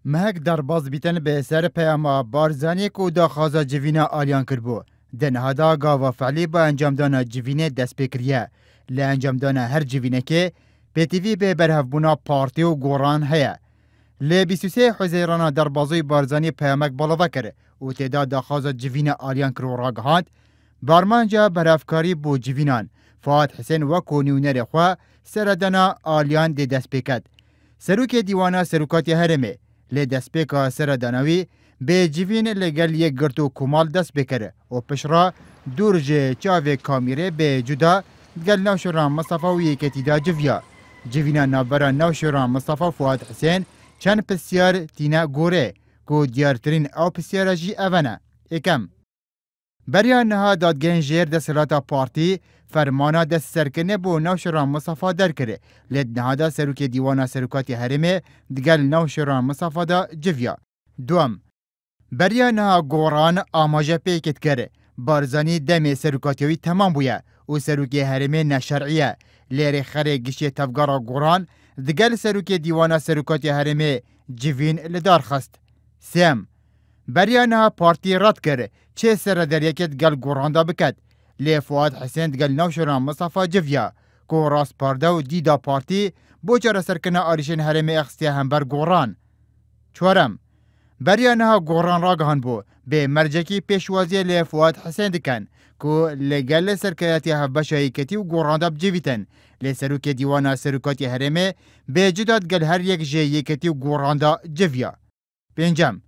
مهک درباز بیتن به سر پیاما بارزانی کو دا خازا جوینا آلیان کربو. دنهادا گاوا فعلی با انجام دانا جوینه دست بکریه. لی انجام دانا هر جوینه که به تیوی به برهفبونا پارتی و گوران هیا. لی 23 حزیرانا دربازوی بارزانی پیامک بالا کرد و تعداد دا خازا جوینه آلیان کرو راگهاند. بارمانجا برهفکاری بو جوینان. فؤاد حسین و کونیونر خوا سردانا آلیان دی دست بکد. سروک دیوانا سروکاتی هرمه. لی دست بکا سردانوی به جوین لگل یک گرتو کمال دست بکره و پشرا دورج چاوه کامیره به جدا گل نوشوران مصطفی و یکتی دا جویا. جوینا نابرا نوشوران مصطفی فؤاد حسین چند پسیار تینا گوره که دیارترین او پسیار جی اوانه. اکم بریا نها دادگین جیر دستلاتا پارتی فرمانا دست سرکنه بو نوشوران مصطفی در کره لید نها دا سروک دیوانا سروکاتی حرمه دگل نوشوران مصطفی دا جویا. دوم بریا نها گوران آماجه پیکت کره بارزانی دم سروکاتیوی تمام بویا و سروکی حرمه نشرعیه لیر خره گشی تفگارا گوران دگل سروکی دیوانا سروکاتی حرمه جوین لدار خست. سیم بریا نها پارتی رد کره چه سردریکت گل گوران دا بکد لی فؤاد حسین دگل نوشوران مصطفی جویا که راست پارده و دیدا پارتی بوچار سرکنه آریشن حرمه اخستیه هم بر گوران. چورم بریا نها گوران را گهان بو به مرجکی پیشوازی لی فؤاد حسین دکن که لگل سرکیاتی هفبشایی کتی و گوران دا بجویتن لی سروک دیوانا سروکاتی حرمه به جداد گل هر یک جه یکتی و گوران دا جویا. پینجم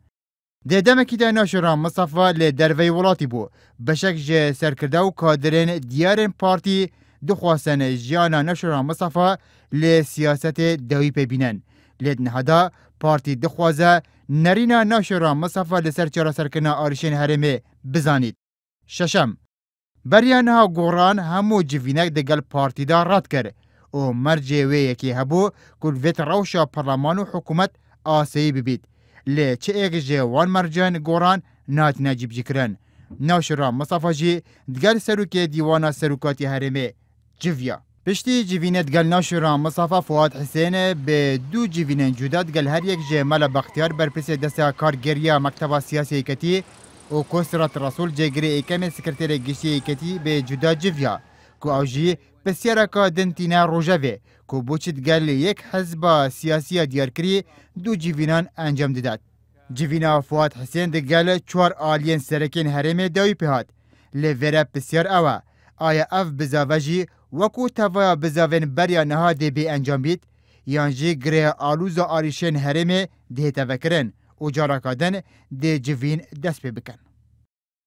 دمکی دا ناشوران مصطفی لی دروی ولاتی بو بشک جه سرکرده و کادرین دیارین پارتی دخواستن جیانا ناشوران مصطفی لی سیاست دوی پبینن لید نهادا پارتی دخوازه نرینا ناشوران مصطفی لسر چرا سرکنا آریشین حرمه بزانید. ششم بریا نها گوران همو جوینک دگل پارتی دا رد کرد و مرجع وی یکی هبو کل ویت روشا پرلمان و حکومت آسی ببید لی چه ایک جوان مرجان گوران نات نجیب جکرن ناشوران مصطفی جی دگل سروک دیوانا سروکاتی حرمه جویا. پشتی جوینه دگل ناشوران مصطفی فؤاد حسین به دو جوینن جدا دگل هر یک جمال بختیار برپرس دسته کارگریا مکتب سیاسی ایکتی و کوسرات رسول جگری ایکم سکرتیر گشتی ایکتی به جدا جویا که اوجی بسیار که دنتینا روژاوه که بوچ دگل یک حزب سیاسی دیارکری دو جوینان انجام داد. جوینا فؤاد حسین دگل چوار آلین سرکین حرم داوی پهاد لوره بسیار اوه آیا اف بزاوجی وکو توا بزاوین بریا نها دی بی انجام بید یانجی گره آلوزا آریشن حرمه دی تفکرن و جاراکادن دی جوین دست بکن.